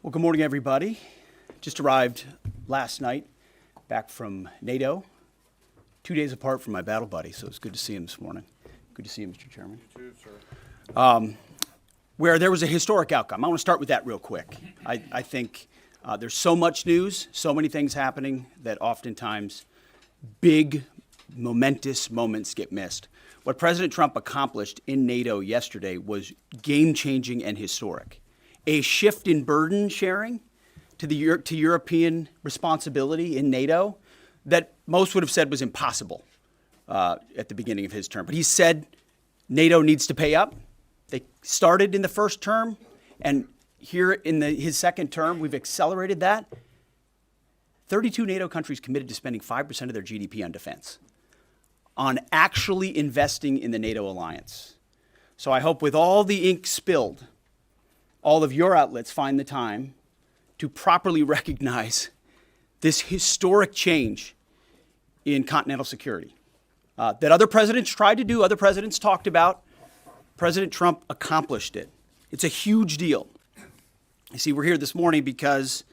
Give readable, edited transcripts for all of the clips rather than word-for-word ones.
Well, good morning, everybody. Just arrived last night back from NATO, 2 days apart from my battle buddy, so it's good to see him this morning. Good to see you, Mr. Chairman. You too, sir. Where there was a historic outcome. I want to start with that real quick. I think there's so much news, so many things happening that oftentimes big, momentous moments get missed. What President Trump accomplished in NATO yesterday was game-changing and historic. A shift in burden sharing to European responsibility in NATO that most would have said was impossible at the beginning of his term. But he said NATO needs to pay up. They started in the first term, and here in his second term, we've accelerated that. 32 NATO countries committed to spending 5% of their GDP on defense, on actually investing in the NATO alliance. So I hope with all the ink spilled, all of your outlets find the time to properly recognize this historic change in continental security that other presidents tried to do, other presidents talked about. President Trump accomplished it. It's a huge deal. You see, we're here this morning because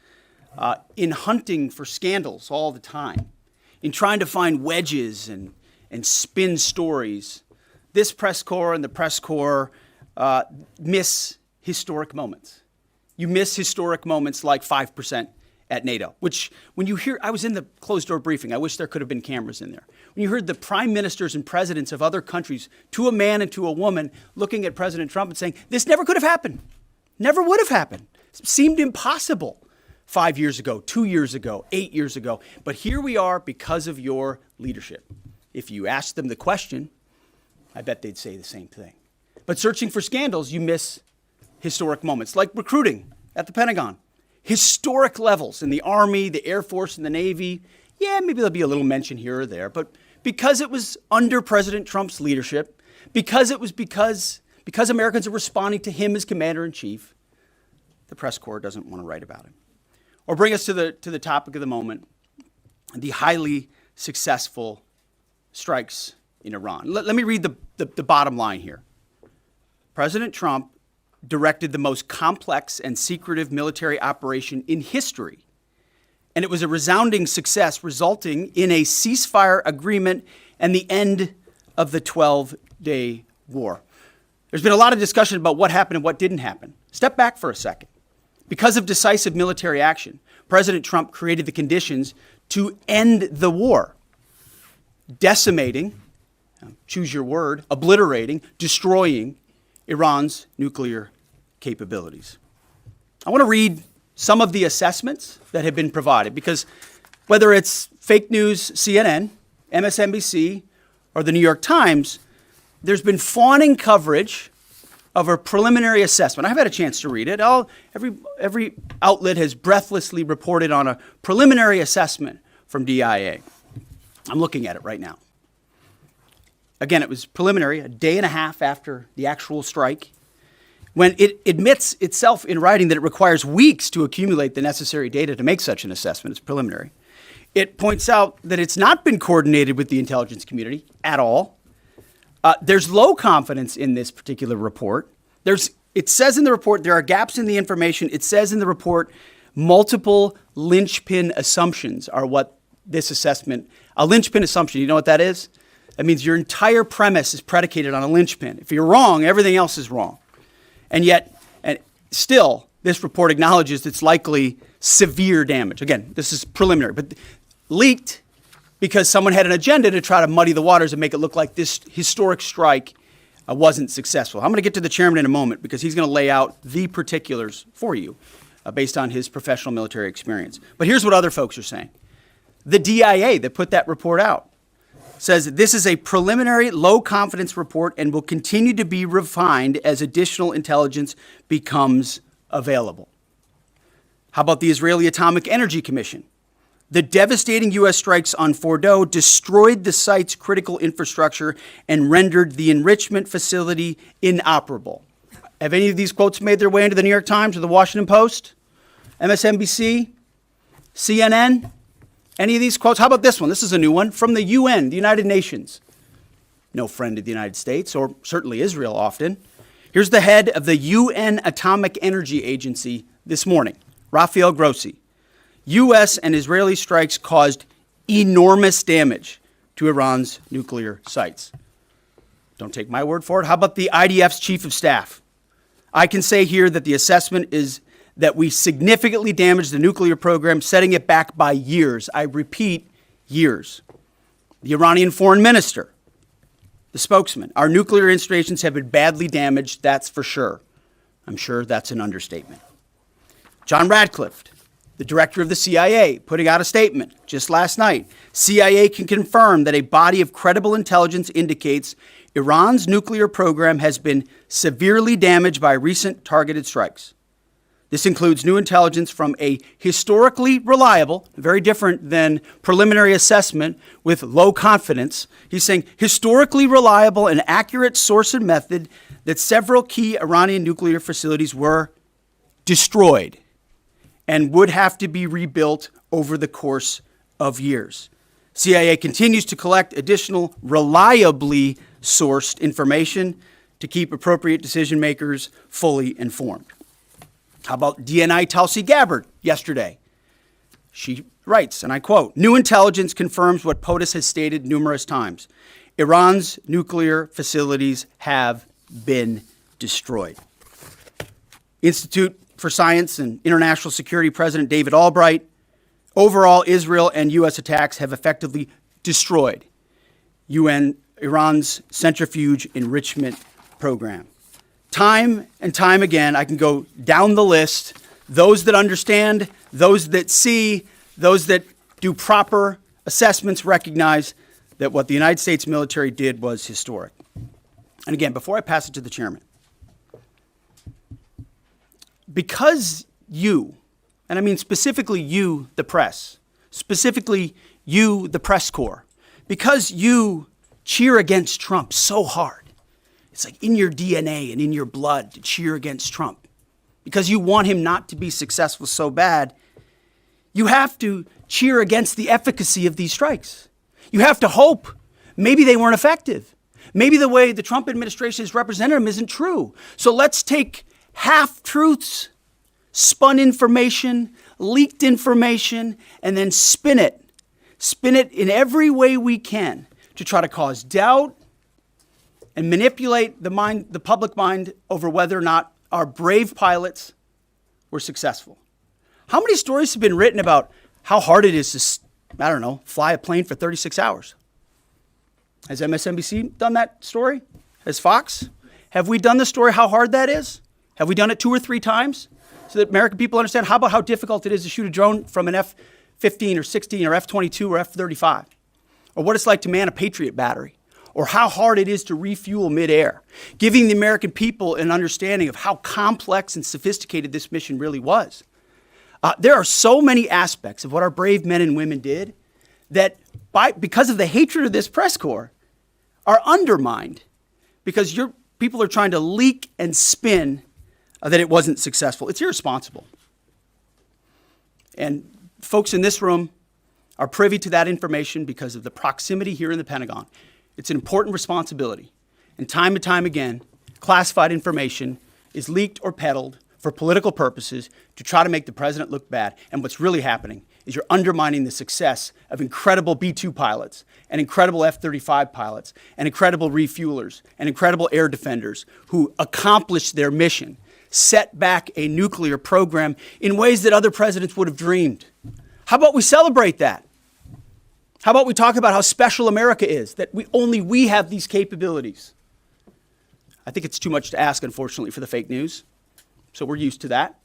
in hunting for scandals all the time, in trying to find wedges and spin stories, this press corps and the press corps miss historic moments. You miss historic moments like 5% at NATO, which when you hear, I was in the closed door briefing, I wish there could have been cameras in there. When you heard the prime ministers and presidents of other countries, to a man and to a woman, looking at President Trump and saying, this never could have happened, never would have happened. It seemed impossible 5 years ago, 2 years ago, 8 years ago. But here we are because of your leadership. If you ask them the question, I bet they'd say the same thing. But searching for scandals, you miss historic moments, like recruiting at the Pentagon. Historic levels in the Army, the Air Force, and the Navy. Yeah, maybe there'll be a little mention here or there, but because it was under President Trump's leadership, because Americans are responding to him as commander-in-chief, the press corps doesn't want to write about it. Or bring us to the topic of the moment, the highly successful strikes in Iran. Let me read the bottom line here. President Trump directed the most complex and secretive military operation in history. And it was a resounding success, resulting in a ceasefire agreement and the end of the 12-day war. There's been a lot of discussion about what happened and what didn't happen. Step back for a second. Because of decisive military action, President Trump created the conditions to end the war, decimating, choose your word, obliterating, destroying Iran's nuclear capabilities. I want to read some of the assessments that have been provided because whether it's fake news, CNN, MSNBC, or the New York Times, there's been fawning coverage of a preliminary assessment. I've had a chance to read it. Every outlet has breathlessly reported on a preliminary assessment from DIA. I'm looking at it right now. Again, it was preliminary, a day and a half after the actual strike, when it admits itself in writing that it requires weeks to accumulate the necessary data to make such an assessment. It's preliminary. It points out that it's not been coordinated with the intelligence community at all. There's low confidence in this particular report. It says in the report there are gaps in the information. It says in the report multiple linchpin assumptions are what this assessment, a linchpin assumption, you know what that is? That means your entire premise is predicated on a linchpin. If you're wrong, everything else is wrong. And yet, still, this report acknowledges it's likely severe damage. Again, this is preliminary, but leaked because someone had an agenda to try to muddy the waters and make it look like this historic strike wasn't successful. I'm going to get to the chairman in a moment because he's going to lay out the particulars for you based on his professional military experience. But here's what other folks are saying. The DIA that put that report out says this is a preliminary low-confidence report and will continue to be refined as additional intelligence becomes available. How about the Israeli Atomic Energy Commission? The devastating U.S. strikes on Fordow destroyed the site's critical infrastructure and rendered the enrichment facility inoperable. Have any of these quotes made their way into the New York Times or the Washington Post? MSNBC? CNN? Any of these quotes? How about this one? This is a new one from the UN, the United Nations. No friend of the United States, or certainly Israel often. Here's the head of the UN Atomic Energy Agency this morning, Rafael Grossi, U.S. and Israeli strikes caused enormous damage to Iran's nuclear sites. Don't take my word for it. How about the IDF's chief of staff? I can say here that the assessment is that we significantly damaged the nuclear program, setting it back by years. I repeat, years. The Iranian foreign minister, the spokesman, our nuclear installations have been badly damaged, that's for sure. I'm sure that's an understatement. John Radcliffe, the director of the CIA, putting out a statement just last night. CIA can confirm that a body of credible intelligence indicates Iran's nuclear program has been severely damaged by recent targeted strikes. This includes new intelligence from a historically reliable, very different than preliminary assessment with low confidence. He's saying historically reliable and accurate source and method that several key Iranian nuclear facilities were destroyed and would have to be rebuilt over the course of years. CIA continues to collect additional reliably sourced information to keep appropriate decision makers fully informed. How about DNI Tulsi Gabbard yesterday? She writes, and I quote, "New intelligence confirms what POTUS has stated numerous times. Iran's nuclear facilities have been destroyed." Institute for Science and International Security President David Albright, overall, Israel and U.S. attacks have effectively destroyed Iran's centrifuge enrichment program. Time and time again, I can go down the list. Those that understand, those that see, those that do proper assessments recognize that what the United States military did was historic. And again, before I pass it to the chairman, because you, and I mean specifically you, the press, specifically you, the press corps, because you cheer against Trump so hard, it's like in your DNA and in your blood to cheer against Trump, because you want him not to be successful so bad, you have to cheer against the efficacy of these strikes. You have to hope maybe they weren't effective. Maybe the way the Trump administration has represented them isn't true. So let's take half-truths, spun information, leaked information, and then spin it in every way we can to try to cause doubt and manipulate the public mind over whether or not our brave pilots were successful. How many stories have been written about how hard it is to, fly a plane for 36 hours? Has MSNBC done that story? Has Fox? Have we done the story how hard that is? Have we done it 2 or 3 times so that American people understand? How about how difficult it is to shoot a drone from an F-15 or 16 or F-22 or F-35? Or what it's like to man a Patriot battery? Or how hard it is to refuel midair? Giving the American people an understanding of how complex and sophisticated this mission really was. There are so many aspects of what our brave men and women did that because of the hatred of this press corps are undermined because your people are trying to leak and spin that it wasn't successful. It's irresponsible. And folks in this room are privy to that information because of the proximity here in the Pentagon. It's an important responsibility. And time again, classified information is leaked or peddled for political purposes to try to make the president look bad. And what's really happening is you're undermining the success of incredible B-2 pilots and incredible F-35 pilots and incredible refuelers and incredible air defenders who accomplished their mission, set back a nuclear program in ways that other presidents would have dreamed. How about we celebrate that? How about we talk about how special America is, that only we have these capabilities? I think it's too much to ask, unfortunately, for the fake news. So we're used to that.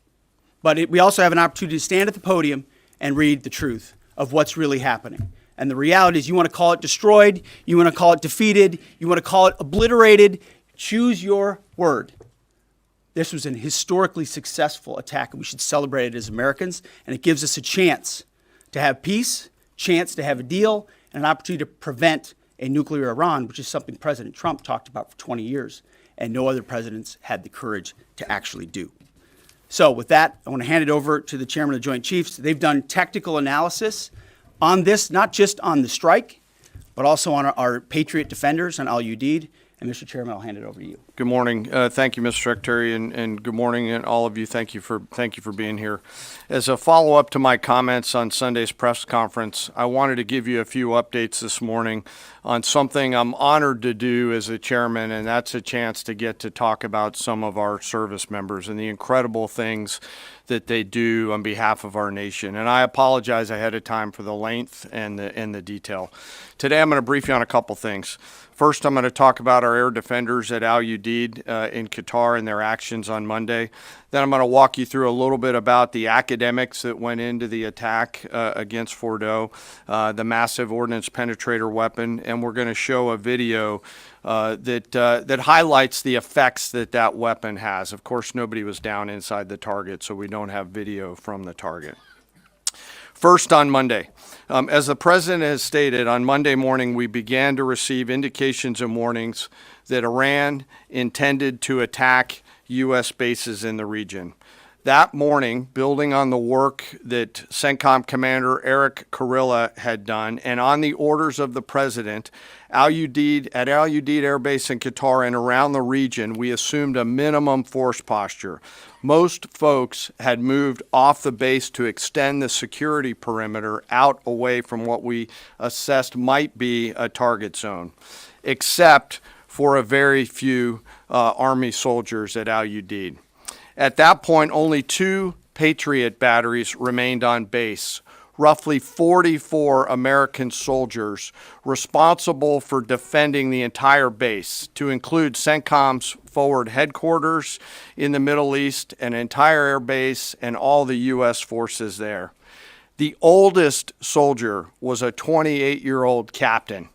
But we also have an opportunity to stand at the podium and read the truth of what's really happening. And the reality is you want to call it destroyed, you want to call it defeated, you want to call it obliterated, choose your word. This was an historically successful attack, and we should celebrate it as Americans. And it gives us a chance to have peace, chance to have a deal, and an opportunity to prevent a nuclear Iran, which is something President Trump talked about for 20 years, and no other presidents had the courage to actually do. So with that, I want to hand it over to the chairman of the Joint Chiefs. They've done technical analysis on this, not just on the strike, but also on our Patriot defenders, on Al Udeid. And Mr. Chairman, I'll hand it over to you. Good morning. Thank you, Mr. Secretary, and good morning, and all of you. Thank you for being here. As a follow-up to my comments on Sunday's press conference, I wanted to give you a few updates this morning on something I'm honored to do as a chairman, and that's a chance to get to talk about some of our service members and the incredible things that they do on behalf of our nation. And I apologize ahead of time for the length and the detail. Today, I'm going to brief you on a couple things. First, I'm going to talk about our air defenders at Al Udeid in Qatar and their actions on Monday. Then I'm going to walk you through a little bit about the academics that went into the attack against Fordo, the massive ordnance penetrator weapon, and we're going to show a video that highlights the effects that weapon has. Of course, nobody was down inside the target, so we don't have video from the target. First, on Monday, as the President has stated, on Monday morning we began to receive indications and warnings that Iran intended to attack U.S. bases in the region. That morning, building on the work that CENTCOM Commander Eric Kurilla had done, and on the orders of the President, at Al Udeid Air Base in Qatar and around the region, we assumed a minimum force posture. Most folks had moved off the base to extend the security perimeter out away from what we assessed might be a target zone, except for a very few Army soldiers at Al Udeid. At that point, only 2 Patriot batteries remained on base, roughly 44 American soldiers responsible for defending the entire base, to include CENTCOM's forward headquarters in the Middle East, an entire air base, and all the U.S. forces there. The oldest soldier was a 28-year-old captain.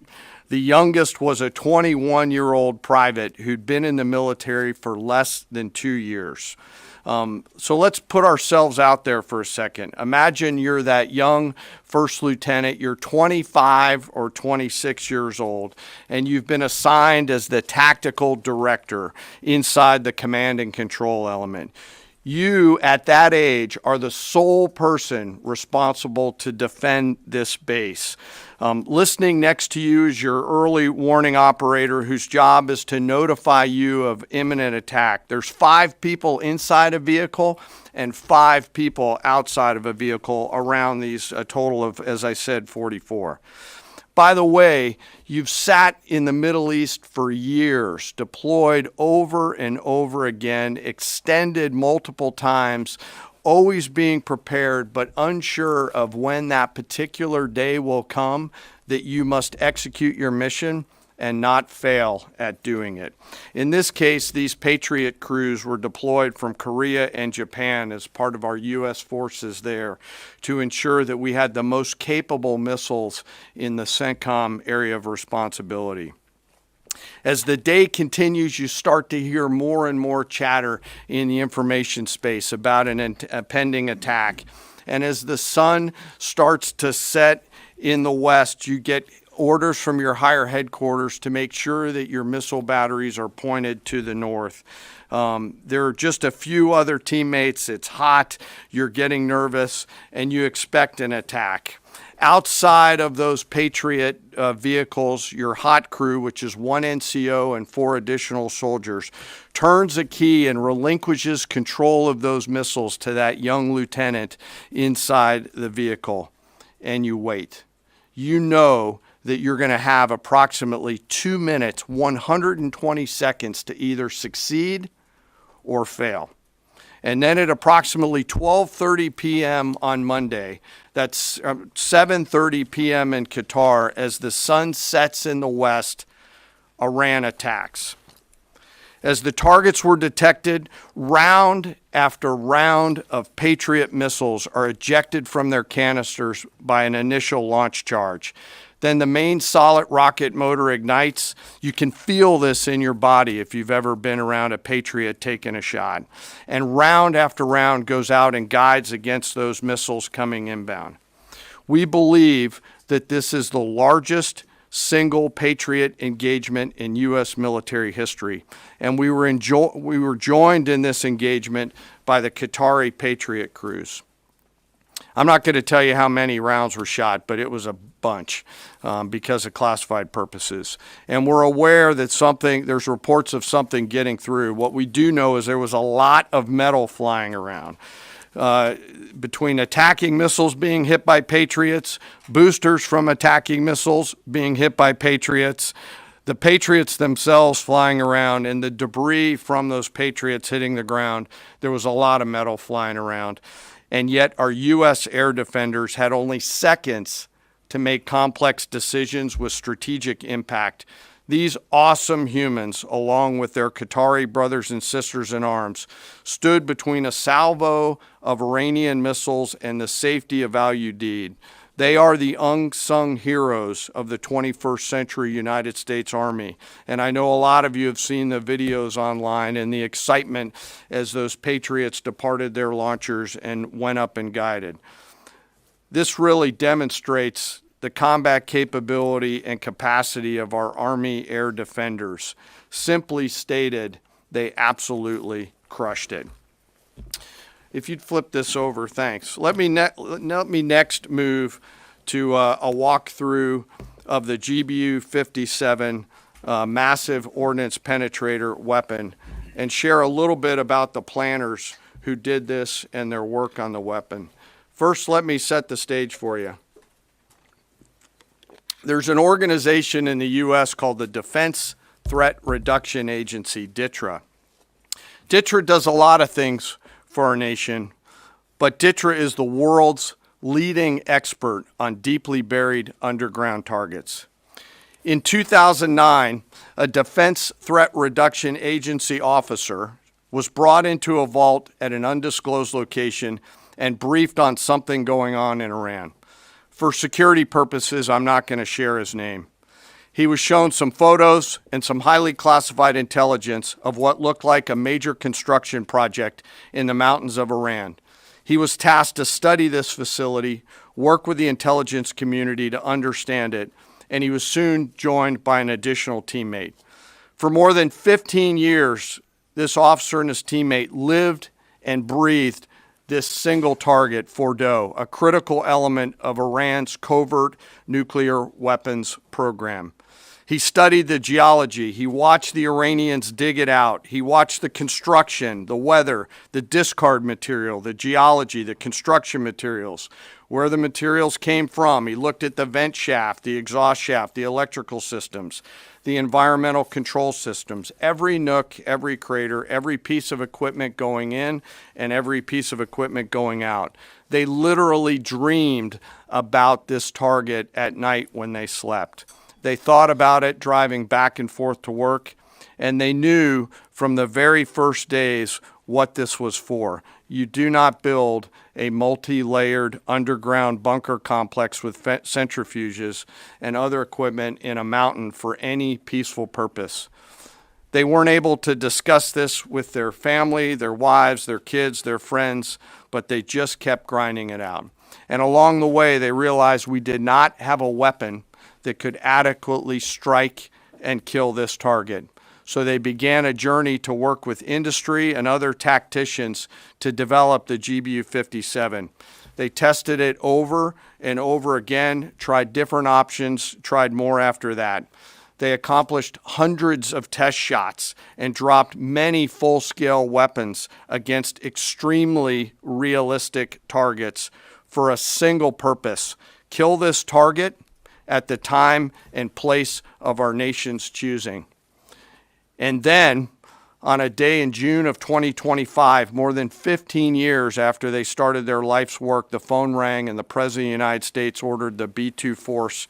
The youngest was a 21-year-old private who'd been in the military for less than 2 years. So let's put ourselves out there for a second. Imagine you're that young first lieutenant, you're 25 or 26 years old, and you've been assigned as the tactical director inside the command and control element. You, at that age, are the sole person responsible to defend this base. Listening next to you is your early warning operator whose job is to notify you of imminent attack. There's 5 people inside a vehicle and 5 people outside of a vehicle around these, a total of, as I said, 44. By the way, you've sat in the Middle East for years, deployed over and over again, extended multiple times, always being prepared, but unsure of when that particular day will come that you must execute your mission and not fail at doing it. In this case, these Patriot crews were deployed from Korea and Japan as part of our U.S. forces there to ensure that we had the most capable missiles in the CENTCOM area of responsibility. As the day continues, you start to hear more and more chatter in the information space about a pending attack. And as the sun starts to set in the west, you get orders from your higher headquarters to make sure that your missile batteries are pointed to the north. There are just a few other teammates. It's hot, you're getting nervous, and you expect an attack. Outside of those Patriot vehicles, your hot crew, which is 1 NCO and 4 additional soldiers, turns a key and relinquishes control of those missiles to that young lieutenant inside the vehicle. And you wait. You know that you're going to have approximately 2 minutes, 120 seconds to either succeed or fail. And then at approximately 12:30 p.m. on Monday, that's 7:30 p.m. in Qatar, as the sun sets in the west, Iran attacks. As the targets were detected, round after round of Patriot missiles are ejected from their canisters by an initial launch charge. Then the main solid rocket motor ignites. You can feel this in your body if you've ever been around a Patriot taking a shot. And round after round goes out and guides against those missiles coming inbound. We believe that this is the largest single Patriot engagement in U.S. military history. And we were joined in this engagement by the Qatari Patriot crews. I'm not going to tell you how many rounds were shot, but it was a bunch because of classified purposes. And we're aware that there's reports of something getting through. What we do know is there was a lot of metal flying around. Between attacking missiles being hit by Patriots, boosters from attacking missiles being hit by Patriots, the Patriots themselves flying around, and the debris from those Patriots hitting the ground, there was a lot of metal flying around. And yet our U.S. air defenders had only seconds to make complex decisions with strategic impact. These awesome humans, along with their Qatari brothers and sisters in arms, stood between a salvo of Iranian missiles and the safety of Al Udeid. They are the unsung heroes of the 21st century United States Army. And I know a lot of you have seen the videos online and the excitement as those Patriots departed their launchers and went up and guided. This really demonstrates the combat capability and capacity of our Army air defenders. Simply stated, they absolutely crushed it. If you'd flip this over, thanks. Let me next move to a walkthrough of the GBU-57 massive ordnance penetrator weapon and share a little bit about the planners who did this and their work on the weapon. First, let me set the stage for you. There's an organization in the U.S. called the Defense Threat Reduction Agency, DTRA. DTRA does a lot of things for our nation, but DTRA is the world's leading expert on deeply buried underground targets. In 2009, a Defense Threat Reduction Agency officer was brought into a vault at an undisclosed location and briefed on something going on in Iran. For security purposes, I'm not going to share his name. He was shown some photos and some highly classified intelligence of what looked like a major construction project in the mountains of Iran. He was tasked to study this facility, work with the intelligence community to understand it, and he was soon joined by an additional teammate. For more than 15 years, this officer and his teammate lived and breathed this single target, Fordo, a critical element of Iran's covert nuclear weapons program. He studied the geology. He watched the Iranians dig it out. He watched the construction, the weather, the discard material, the geology, the construction materials, where the materials came from. He looked at the vent shaft, the exhaust shaft, the electrical systems, the environmental control systems, every nook, every crater, every piece of equipment going in and every piece of equipment going out. They literally dreamed about this target at night when they slept. They thought about it driving back and forth to work, and they knew from the very first days what this was for. You do not build a multi-layered underground bunker complex with centrifuges and other equipment in a mountain for any peaceful purpose. They weren't able to discuss this with their family, their wives, their kids, their friends, but they just kept grinding it out. And along the way, they realized we did not have a weapon that could adequately strike and kill this target. So they began a journey to work with industry and other tacticians to develop the GBU-57. They tested it over and over again, tried different options, tried more after that. They accomplished hundreds of test shots and dropped many full-scale weapons against extremely realistic targets for a single purpose: kill this target at the time and place of our nation's choosing. And then, on a day in June of 2025, more than 15 years after they started their life's work, the phone rang and the President of the United States ordered the B-2 force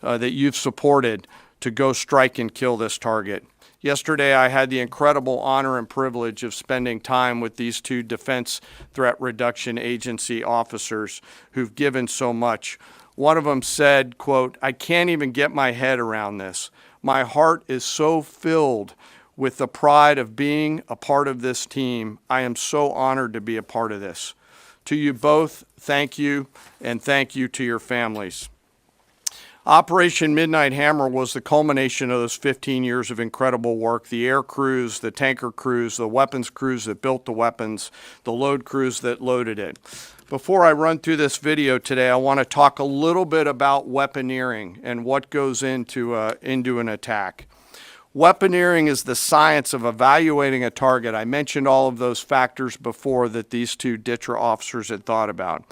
that you've supported to go strike and kill this target. Yesterday, I had the incredible honor and privilege of spending time with these two Defense Threat Reduction Agency officers who've given so much. One of them said, quote, "I can't even get my head around this. My heart is so filled with the pride of being a part of this team. I am so honored to be a part of this." To you both, thank you, and thank you to your families. Operation Midnight Hammer was the culmination of those 15 years of incredible work. The air crews, the tanker crews, the weapons crews that built the weapons, the load crews that loaded it. Before I run through this video today, I want to talk a little bit about weaponeering and what goes into an attack. Weaponeering is the science of evaluating a target. I mentioned all of those factors before that these two DTRA officers had thought about.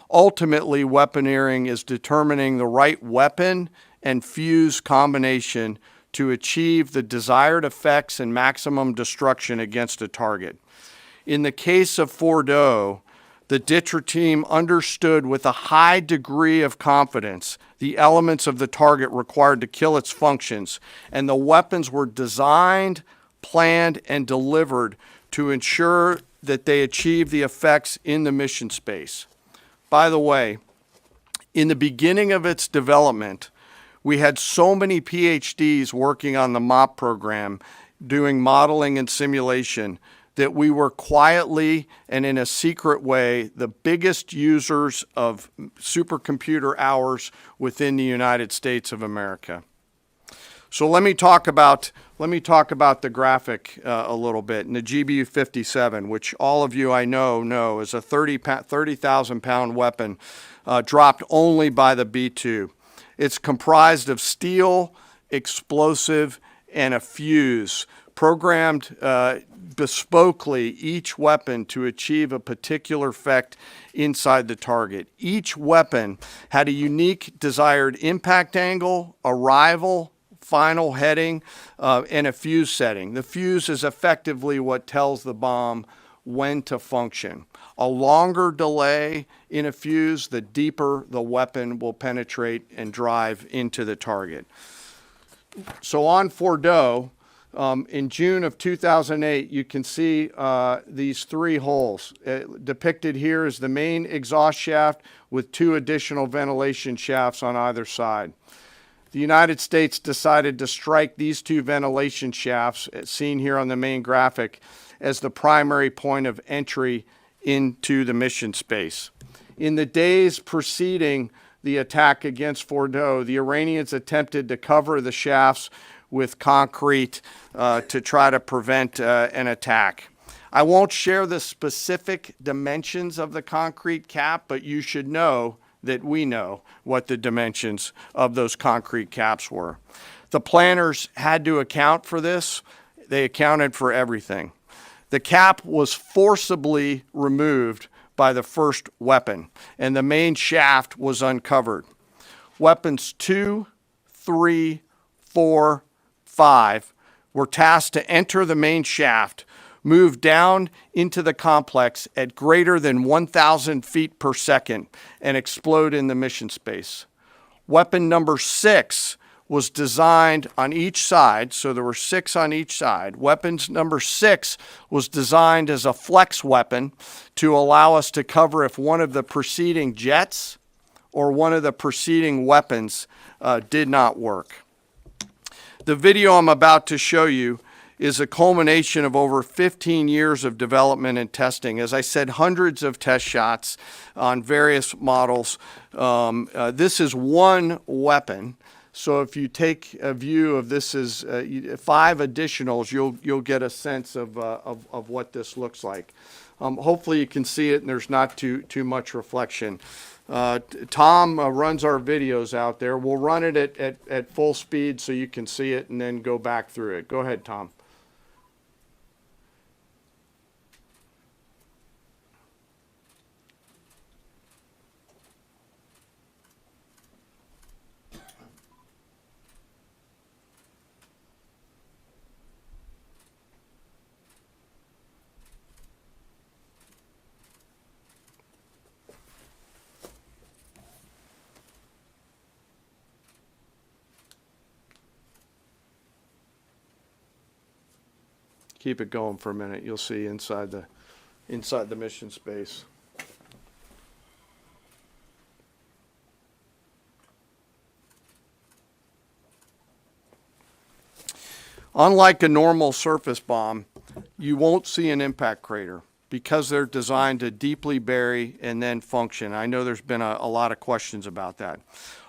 Ultimately, weaponeering is determining the right weapon and fuse combination to achieve the desired effects and maximum destruction against a target. In the case of Fordo, the DTRA team understood with a high degree of confidence the elements of the target required to kill its functions, and the weapons were designed, planned, and delivered to ensure that they achieve the effects in the mission space. By the way, in the beginning of its development, we had so many PhDs working on the MOP program, doing modeling and simulation, that we were quietly and in a secret way the biggest users of supercomputer hours within the United States of America. So let me talk about the graphic a little bit. And the GBU-57, which all of you I know is a 30,000 pound weapon dropped only by the B-2. It's comprised of steel, explosive, and a fuse, programmed bespokely each weapon to achieve a particular effect inside the target. Each weapon had a unique desired impact angle, arrival, final heading, and a fuse setting. The fuse is effectively what tells the bomb when to function. A longer delay in a fuse, the deeper the weapon will penetrate and drive into the target. So on Fordo, in June of 2008, you can see these three holes. Depicted here is the main exhaust shaft with two additional ventilation shafts on either side. The United States decided to strike these two ventilation shafts, seen here on the main graphic, as the primary point of entry into the mission space. In the days preceding the attack against Fordo, the Iranians attempted to cover the shafts with concrete to try to prevent an attack. I won't share the specific dimensions of the concrete cap, but you should know that we know what the dimensions of those concrete caps were. The planners had to account for this. They accounted for everything. The cap was forcibly removed by the first weapon, and the main shaft was uncovered. Weapons 2, 3, 4, 5 were tasked to enter the main shaft, move down into the complex at greater than 1,000 feet per second, and explode in the mission space. Weapon number 6 was designed on each side, so there were 6 on each side. Weapons number 6 was designed as a flex weapon to allow us to cover if one of the preceding jets or one of the preceding weapons did not work. The video I'm about to show you is a culmination of over 15 years of development and testing. As I said, hundreds of test shots on various models. This is one weapon. So if you take a view of this as 5 additionals, you'll get a sense of what this looks like. Hopefully you can see it and there's not too much reflection. Tom runs our videos out there. We'll run it at full speed so you can see it and then go back through it. Go ahead, Tom. Keep it going for a minute. You'll see inside the mission space. Unlike a normal surface bomb, you won't see an impact crater. because they're designed to deeply bury and then function. I know there's been a lot of questions about that.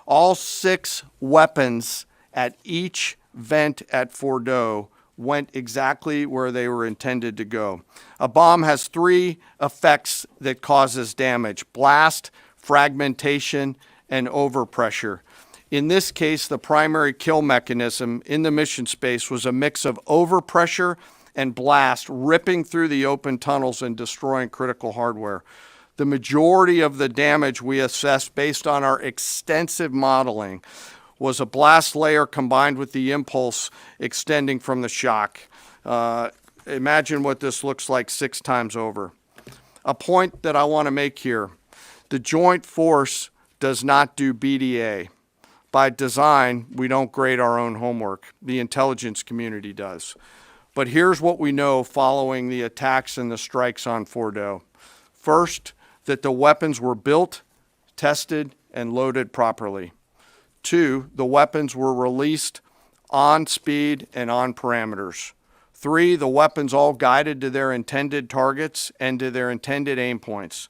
All 6 weapons at each vent at Fordo went exactly where they were intended to go. A bomb has 3 effects that causes damage: blast, fragmentation, and overpressure. In this case, the primary kill mechanism in the mission space was a mix of overpressure and blast ripping through the open tunnels and destroying critical hardware. The majority of the damage we assessed based on our extensive modeling was a blast layer combined with the impulse extending from the shock. Imagine what this looks like 6 times over. A point that I want to make here: the Joint Force does not do BDA. By design, we don't grade our own homework. The intelligence community does. But here's what we know following the attacks and the strikes on Fordo. First, that the weapons were built, tested, and loaded properly. 2, the weapons were released on speed and on parameters. 3, the weapons all guided to their intended targets and to their intended aim points.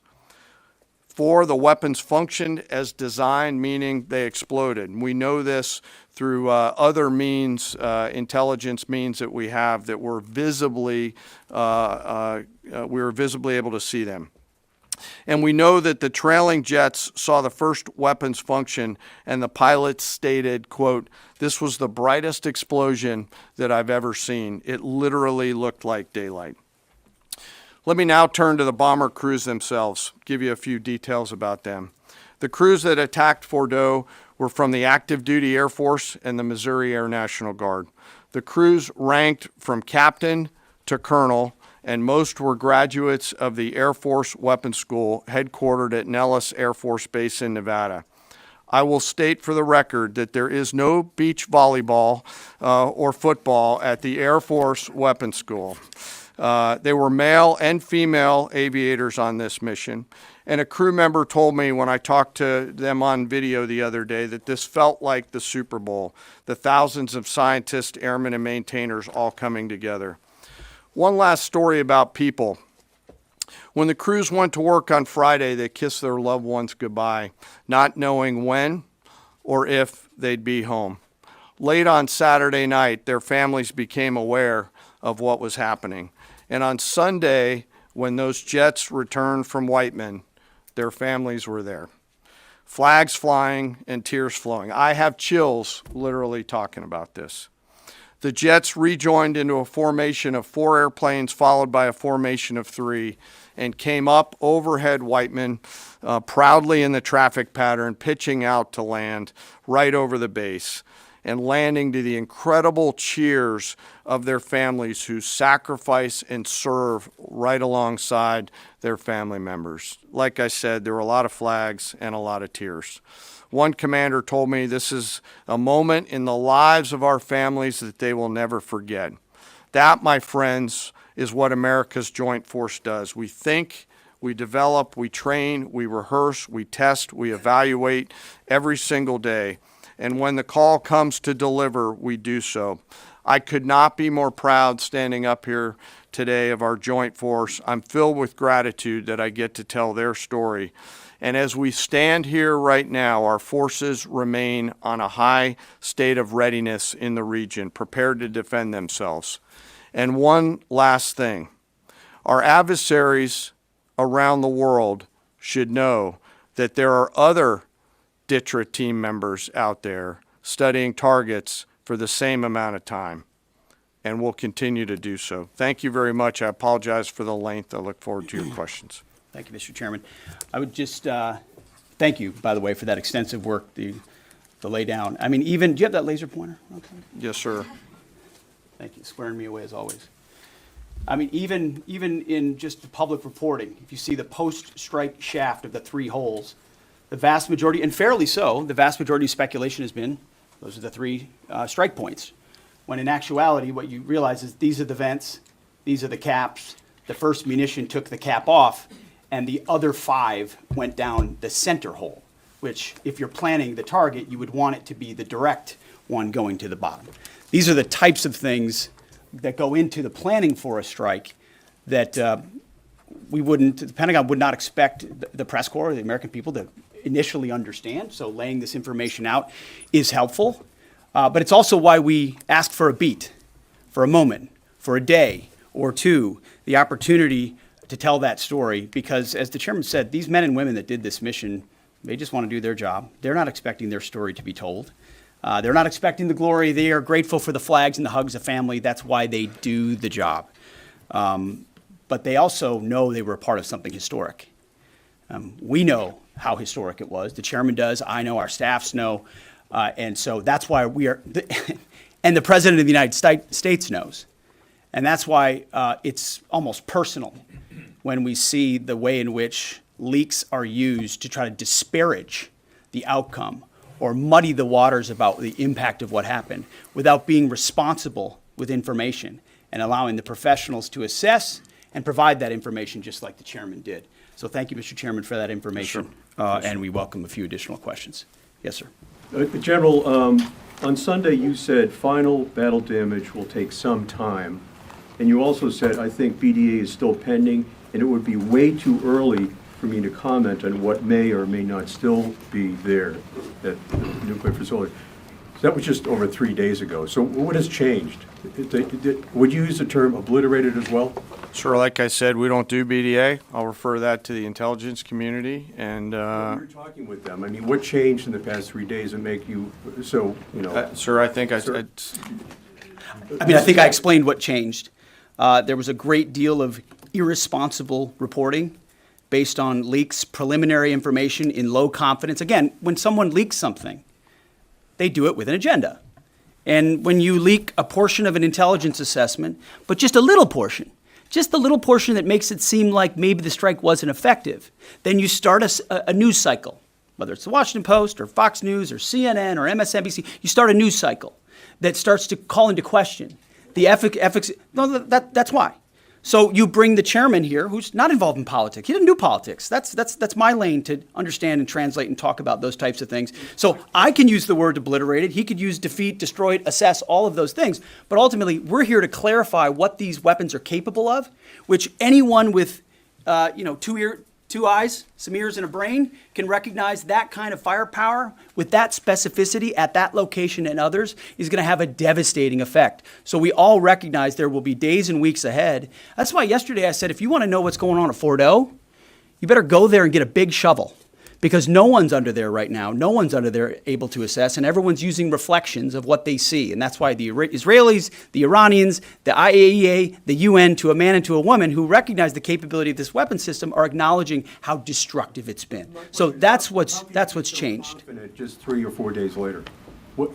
4, the weapons functioned as designed, meaning they exploded. And we know this through other means, intelligence means that we have, that were visibly, we were visibly able to see them. And we know that the trailing jets saw the first weapons function, and the pilots stated, quote, "This was the brightest explosion that I've ever seen. It literally looked like daylight." Let me now turn to the bomber crews themselves, give you a few details about them. The crews that attacked Fordo were from the active duty Air Force and the Missouri Air National Guard. The crews ranked from captain to colonel, and most were graduates of the Air Force Weapons School headquartered at Nellis Air Force Base in Nevada. I will state for the record that there is no beach volleyball or football at the Air Force Weapons School. They were male and female aviators on this mission. And a crew member told me when I talked to them on video the other day that this felt like the Super Bowl, the thousands of scientists, airmen, and maintainers all coming together. One last story about people. When the crews went to work on Friday, they kissed their loved ones goodbye, not knowing when or if they'd be home. Late on Saturday night, their families became aware of what was happening. And on Sunday, when those jets returned from Whiteman, their families were there. Flags flying and tears flowing. I have chills literally talking about this. The jets rejoined into a formation of 4 airplanes followed by a formation of 3 and came up overhead Whiteman, proudly in the traffic pattern, pitching out to land right over the base and landing to the incredible cheers of their families who sacrifice and serve right alongside their family members. Like I said, there were a lot of flags and a lot of tears. One commander told me this is a moment in the lives of our families that they will never forget. That, my friends, is what America's Joint Force does. We think, we develop, we train, we rehearse, we test, we evaluate every single day. And when the call comes to deliver, we do so. I could not be more proud standing up here today of our Joint Force. I'm filled with gratitude that I get to tell their story. And as we stand here right now, our forces remain on a high state of readiness in the region, prepared to defend themselves. And one last thing, our adversaries around the world should know that there are other DTRA team members out there studying targets for the same amount of time, and will continue to do so. Thank you very much. I apologize for the length. I look forward to your questions. Thank you, Mr. Chairman. I would just thank you, by the way, for that extensive work, the lay down. I mean, even, do you have that laser pointer? Okay. Yes, sir. Thank you, squaring me away as always. I mean, even in just the public reporting, if you see the post-strike shaft of the 3 holes, the vast majority, and fairly so, the vast majority of speculation has been, those are the 3 strike points. When in actuality, what you realize is these are the vents, these are the caps, the first munition took the cap off, and the other 5 went down the center hole, which if you're planning the target, you would want it to be the direct one going to the bottom. These are the types of things that go into the planning for a strike that the Pentagon would not expect the press corps, the American people, to initially understand. So laying this information out is helpful. But it's also why we ask for a beat, for a moment, for a day or two, the opportunity to tell that story. Because as the chairman said, these men and women that did this mission, they just want to do their job. They're not expecting their story to be told. They're not expecting the glory. They are grateful for the flags and the hugs of family. That's why they do the job. But they also know they were a part of something historic. We know how historic it was. The chairman does. I know. Our staffs know. And so that's why we are, and the President of the United States knows. And that's why it's almost personal when we see the way in which leaks are used to try to disparage the outcome or muddy the waters about the impact of what happened without being responsible with information and allowing the professionals to assess and provide that information just like the chairman did. So thank you, Mr. Chairman, for that information. And we welcome a few additional questions. Yes, sir. General, on Sunday you said final battle damage will take some time. And you also said, I think BDA is still pending, and it would be way too early for me to comment on what may or may not still be there at the nuclear facility. That was just over 3 days ago. So what has changed? Would you use the term obliterated as well? Sure, like I said, we don't do BDA. I'll refer that to the intelligence community. And When you're talking with them, I mean, what changed in the past 3 days that make you so, you know? sir, I think I think I explained what changed. There was a great deal of irresponsible reporting based on leaks, preliminary information in low confidence. Again, when someone leaks something, they do it with an agenda. And when you leak a portion of an intelligence assessment, but just a little portion that makes it seem like maybe the strike wasn't effective, then you start a news cycle, whether it's the Washington Post or Fox News or CNN or MSNBC, you start a news cycle that starts to call into question the efficacy. No, that's why. So you bring the chairman here, who's not involved in politics. He didn't do politics. That's my lane to understand and translate and talk about those types of things. So I can use the word obliterated. He could use defeat, destroyed, assess, all of those things. But ultimately, we're here to clarify what these weapons are capable of, which anyone with, two eyes, some ears, and a brain can recognize that kind of firepower with that specificity at that location and others is going to have a devastating effect. So we all recognize there will be days and weeks ahead. That's why yesterday I said, if you want to know what's going on at Fort O, you better go there and get a big shovel, because no one's under there right now. No one's under there able to assess, and everyone's using reflections of what they see. And that's why the Israelis, the Iranians, the IAEA, the UN, to a man and to a woman who recognize the capability of this weapon system are acknowledging how destructive it's been. So that's what's changed. Just 3 or 4 days later. What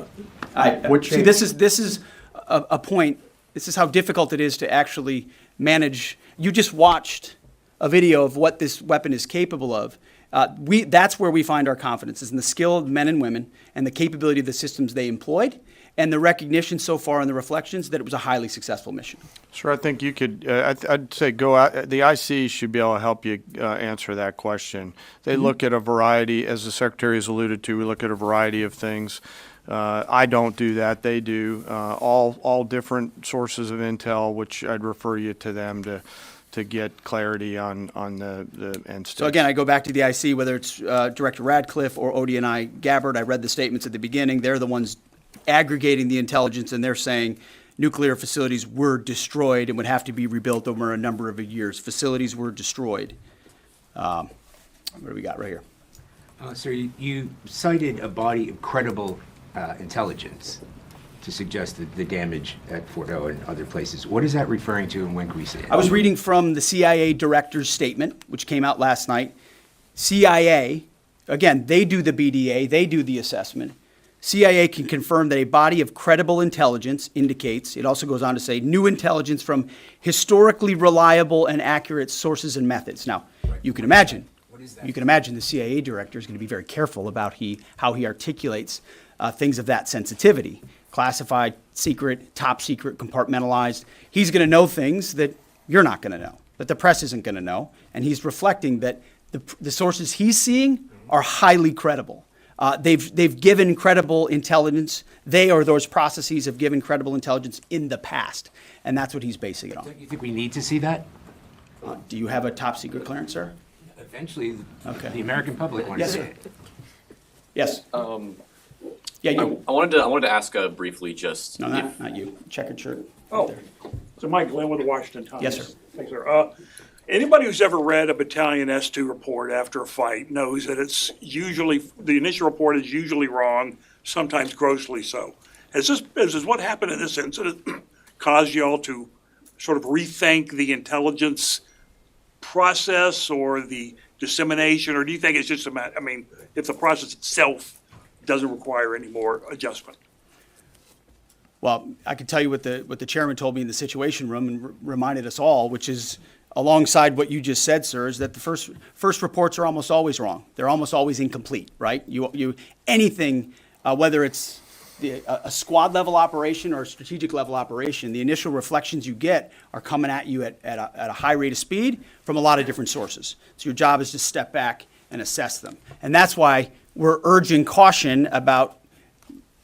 changed? See, this is a point. This is how difficult it is to actually manage. You just watched a video of what this weapon is capable of. That's where we find our confidence, is in the skill of men and women and the capability of the systems they employed and the recognition so far in the reflections that it was a highly successful mission. Sure, I think you could, I'd say go out, the IC should be able to help you answer that question. They look at a variety, as the Secretary has alluded to, we look at a variety of things. I don't do that, they do. All different sources of intel, which I'd refer you to them to get clarity on the end state. So again, I go back to the IC, whether it's Director Radcliffe or ODNI Gabbard. I read the statements at the beginning. They're the ones aggregating the intelligence, and they're saying nuclear facilities were destroyed and would have to be rebuilt over a number of years. Facilities were destroyed. What do we got right here? Sir, you cited a body of credible intelligence to suggest the damage at Fort O and other places. What is that referring to, and when can we see it? I was reading from the CIA director's statement, which came out last night. CIA, again, they do the BDA, they do the assessment. CIA can confirm that a body of credible intelligence indicates, it also goes on to say, new intelligence from historically reliable and accurate sources and methods. Now, you can imagine the CIA director is going to be very careful about how he articulates things of that sensitivity. Classified, secret, top secret, compartmentalized. He's going to know things that you're not going to know, that the press isn't going to know. And he's reflecting that the sources he's seeing are highly credible. They've given credible intelligence. They or those processes have given credible intelligence in the past. And that's what he's basing it on. Don't you think we need to see that? Do you have a top secret clearance, sir? Eventually, Okay. the American public wants Yes, to sir. see it. Yes. Yeah, you. I wanted to ask briefly just No, if, not you. Checkered shirt. right Oh, there. so Mike Glenn with the Washington Times. Yes, sir. Thanks, sir. Anybody who's ever read a Battalion S2 report after a fight knows that it's usually, the initial report is usually wrong, sometimes grossly so. Has what happened in this incident caused y'all to sort of rethink the intelligence process or the dissemination, or do you think it's just a matter, I mean, if the process itself doesn't require any more adjustment? Well, I can tell you what the chairman told me in the Situation Room and reminded us all, which is alongside what you just said, sir, is that the first reports are almost always wrong. They're almost always incomplete, right? Anything, whether it's a squad level operation or a strategic level operation, the initial reflections you get are coming at you at a high rate of speed from a lot of different sources. So your job is to step back and assess them. And that's why we're urging caution about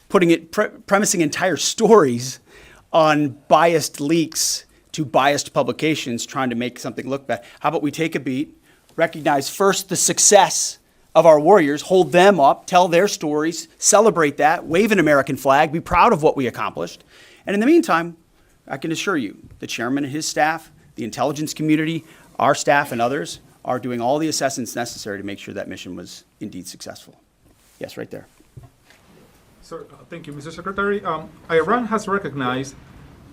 premising entire stories on biased leaks to biased publications trying to make something look bad. How about we take a beat, recognize first the success of our warriors, hold them up, tell their stories, celebrate that, wave an American flag, be proud of what we accomplished. And in the meantime, I can assure you, the chairman and his staff, the intelligence community, our staff and others are doing all the assessments necessary to make sure that mission was indeed successful. Yes, right there. Sir, thank you, Mr. Secretary. Iran has recognized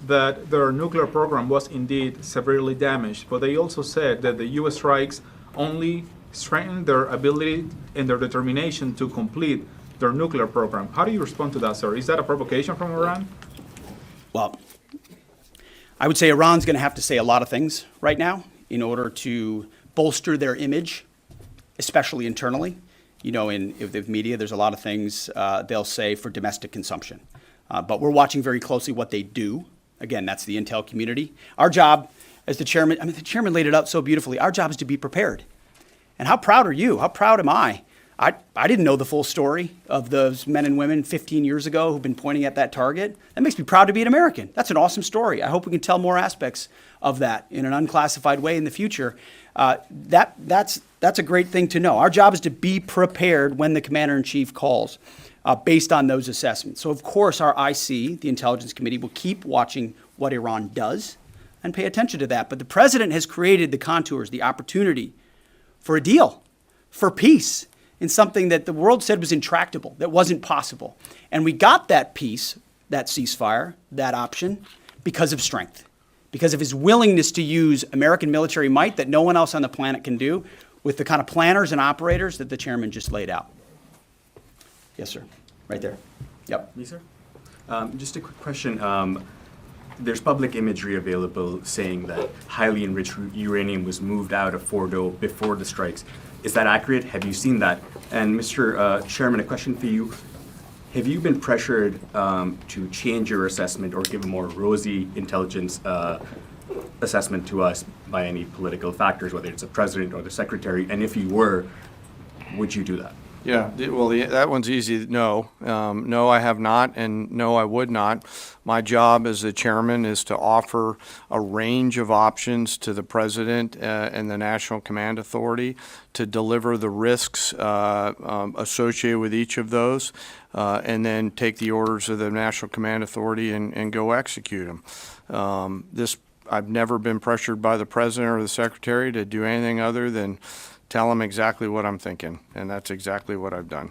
that their nuclear program was indeed severely damaged, but they also said that the U.S. strikes only strengthened their ability and their determination to complete their nuclear program. How do you respond to that, sir? Is that a provocation from Iran? Well, I would say Iran's going to have to say a lot of things right now in order to bolster their image, especially internally. You know, in the media, there's a lot of things they'll say for domestic consumption. But we're watching very closely what they do. Again, that's the intel community. Our job as the chairman, the chairman laid it out so beautifully. Our job is to be prepared. And how proud are you? How proud am I? I didn't know the full story of those men and women 15 years ago who've been pointing at that target. That makes me proud to be an American. That's an awesome story. I hope we can tell more aspects of that in an unclassified way in the future. That's a great thing to know. Our job is to be prepared when the commander-in-chief calls based on those assessments. So, of course, our IC, the Intelligence Committee, will keep watching what Iran does and pay attention to that. But the president has created the contours, the opportunity for a deal, for peace, in something that the world said was intractable, that wasn't possible. And we got that peace, that ceasefire, that option, because of strength, because of his willingness to use American military might that no one else on the planet can do with the kind of planners and operators that the chairman just laid out. Yes, sir. Right there. Yep. Me, sir? Just a quick question. There's public imagery available saying that highly enriched uranium was moved out of Fordo before the strikes. Is that accurate? Have you seen that? And Mr. Chairman, a question for you. Have you been pressured to change your assessment or give a more rosy intelligence assessment to us by any political factors, whether it's the president or the secretary? And if you were, would you do that? Yeah, well, that one's easy. No. No, I have not, and no, I would not. My job as the chairman is to offer a range of options to the president and the National Command Authority to deliver the risks associated with each of those, and then take the orders of the National Command Authority and go execute them. I've never been pressured by the president or the secretary to do anything other than tell them exactly what I'm thinking, and that's exactly what I've done.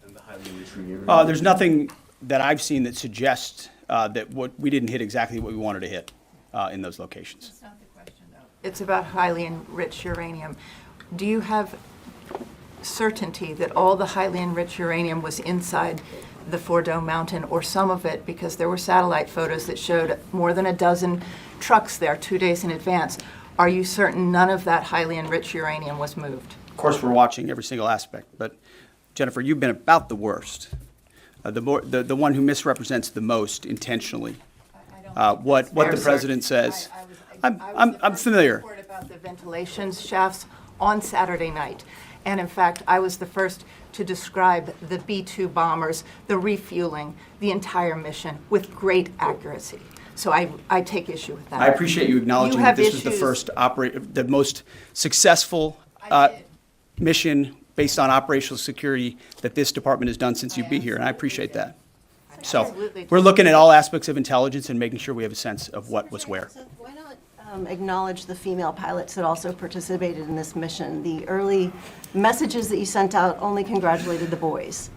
And the highly enriched uranium? There's nothing that I've seen that suggests that we didn't hit exactly what we wanted to hit in those locations. That's not the question, though. It's about highly enriched uranium. Do you have certainty that all the highly enriched uranium was inside the Fordo mountain, or some of it, because there were satellite photos that showed more than a dozen trucks there 2 days in advance? Are you certain none of that highly enriched uranium was moved? Of course, we're watching every single aspect, but Jennifer, you've been about the worst, the one who misrepresents the most intentionally. What the president says. I'm familiar. Report about the ventilation shafts on Saturday night, and in fact, I was the first to describe the B-2 bombers, the refueling, the entire mission with great accuracy. So I take issue with that. I appreciate you acknowledging You that have this was the issues. first the most successful mission based on operational security that this department has done since you've been here, and I appreciate that. So Absolutely. we're looking at all aspects of intelligence and making sure we have a sense of what was where. Why not acknowledge the female pilots that also participated in this mission? The early messages that you sent out only congratulated the boys.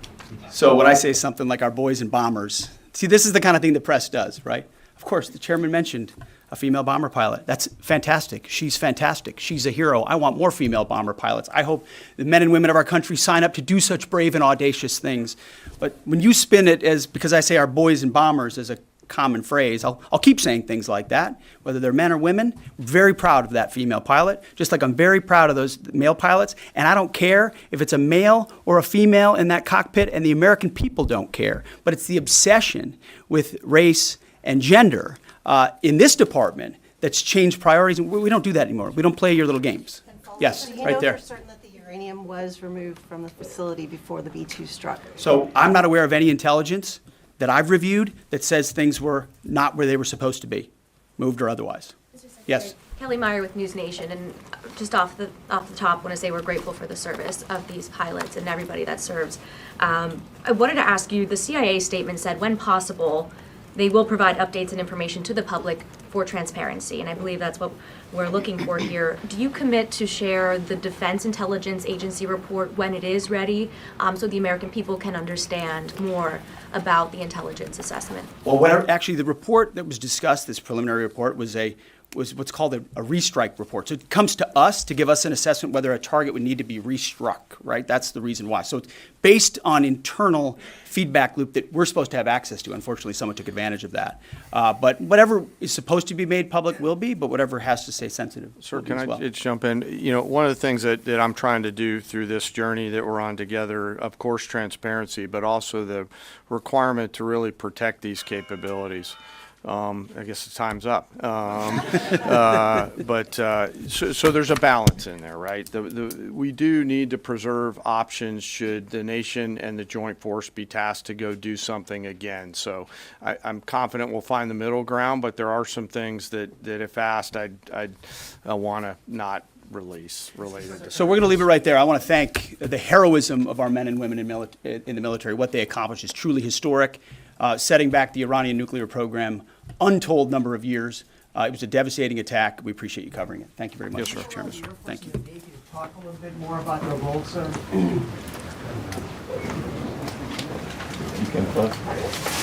So when I say something like our boys and bombers, see, this is the kind of thing the press does, right? Of course, the chairman mentioned a female bomber pilot. That's fantastic. She's fantastic. She's a hero. I want more female bomber pilots. I hope the men and women of our country sign up to do such brave and audacious things. But when you spin it as, because I say our boys and bombers as a common phrase, I'll keep saying things like that, whether they're men or women. Very proud of that female pilot, just like I'm very proud of those male pilots. And I don't care if it's a male or a female in that cockpit, and the American people don't care. But it's the obsession with race and gender in this department that's changed priorities. We don't do that anymore. We don't play your little games. Yes, Do you right know there. for certain that the uranium was removed from the facility before the B-2 struck? So I'm not aware of any intelligence that I've reviewed that says things were not where they were supposed to be, moved or otherwise. Yes. Kelly Meyer with News Nation, and just off the top, want to say we're grateful for the service of these pilots and everybody that serves. I wanted to ask you, the CIA statement said, when possible, they will provide updates and information to the public for transparency, and I believe that's what we're looking for here. Do you commit to share the Defense Intelligence Agency report when it is ready, so the American people can understand more about the intelligence assessment? Well, actually, the report that was discussed, this preliminary report, was what's called a restrike report. So it comes to us to give us an assessment whether a target would need to be restruck, right? That's the reason why. So it's based on internal feedback loop that we're supposed to have access to. Unfortunately, someone took advantage of that. But whatever is supposed to be made public will be, but whatever has to stay sensitive Sir, will be can as I well. just jump in? You know, one of the things that I'm trying to do through this journey that we're on together, of course, transparency, but also the requirement to really protect these capabilities. I guess the time's up. So there's a balance in there, right? We do need to preserve options should the nation and the joint force be tasked to go do something again. So I'm confident we'll find the middle ground, but there are some things that if asked, I'd want to not release related to. So we're going to leave it right there. I want to thank the heroism of our men and women in the military. What they accomplished is truly historic, setting back the Iranian nuclear program untold number of years. It was a devastating attack. We appreciate you covering it. Thank you very much, Mr. Chairman. Thank you. Maybe to talk a little bit more about their role, sir. You can close.